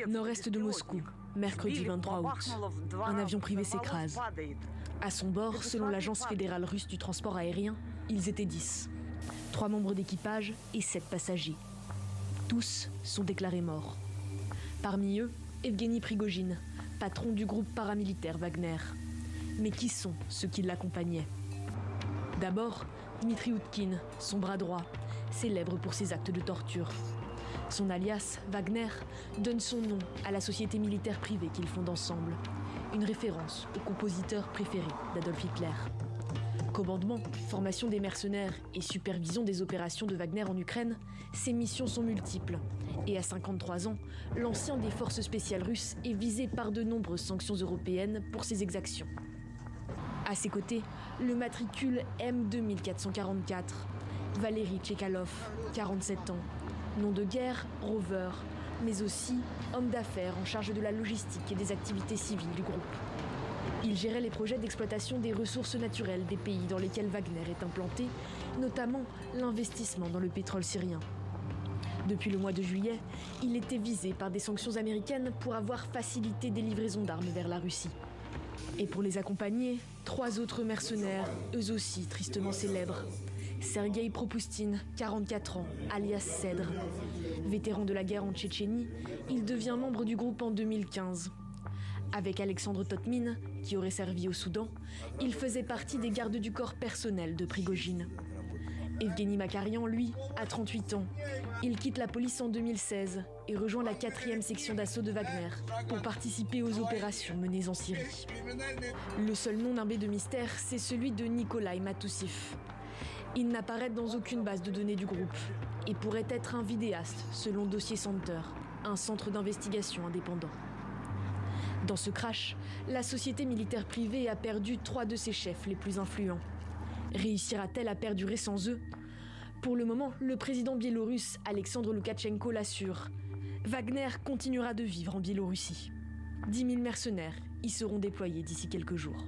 Nord-est de Moscou, mercredi 23 août. Un avion privé s'écrase. À son bord, selon l'agence fédérale russe du transport aérien, ils étaient 10. 3 membres d'équipage et 7 passagers. Tous sont déclarés morts. Parmi eux, Evgeny Prigojine, patron du groupe paramilitaire Wagner. Mais qui sont ceux qui l'accompagnaient? D'abord, Dmitri Utkin, son bras droit, célèbre pour ses actes de torture. Son alias, Wagner, donne son nom à la société militaire privée qu'ils fondent ensemble. Une référence au compositeur préféré d'Adolf Hitler. Commandement, formation des mercenaires et supervision des opérations de Wagner en Ukraine, ses missions sont multiples. Et à 53 ans, l'ancien des forces spéciales russes est visé par de nombreuses sanctions européennes pour ses exactions. À ses côtés, le matricule M2444, Valéry Tchekalov, 47 ans. Nom de guerre, rover, mais aussi homme d'affaires en charge de la logistique et des activités civiles du groupe. Il gérait les projets d'exploitation des ressources naturelles des pays dans lesquels Wagner est implanté, notamment l'investissement dans le pétrole syrien. Depuis le mois de juillet, il était visé par des sanctions américaines pour avoir facilité des livraisons d'armes vers la Russie. Et pour les accompagner, 3 autres mercenaires, eux aussi tristement célèbres. Sergueï Propoustine, 44 ans, alias Cèdre. Vétéran de la guerre en Tchétchénie, il devient membre du groupe en 2015. Avec Alexandre Totmin, qui aurait servi au Soudan, il faisait partie des gardes du corps personnel de Prigojine. Evgeny Makarian, lui, a 38 ans. Il quitte la police en 2016 et rejoint la 4e section d'assaut de Wagner pour participer aux opérations menées en Syrie. Le seul nom nimbé de mystère, c'est celui de Nikolai Matoussev. Il n'apparaît dans aucune base de données du groupe et pourrait être un vidéaste, selon Dossier Center, un centre d'investigation indépendant. Dans ce crash, la société militaire privée a perdu 3 de ses chefs les plus influents. Réussira-t-elle à perdurer sans eux? Pour le moment, le président biélorusse Alexandre Loukachenko l'assure. Wagner continuera de vivre en Biélorussie. 10 000 mercenaires y seront déployés d'ici quelques jours.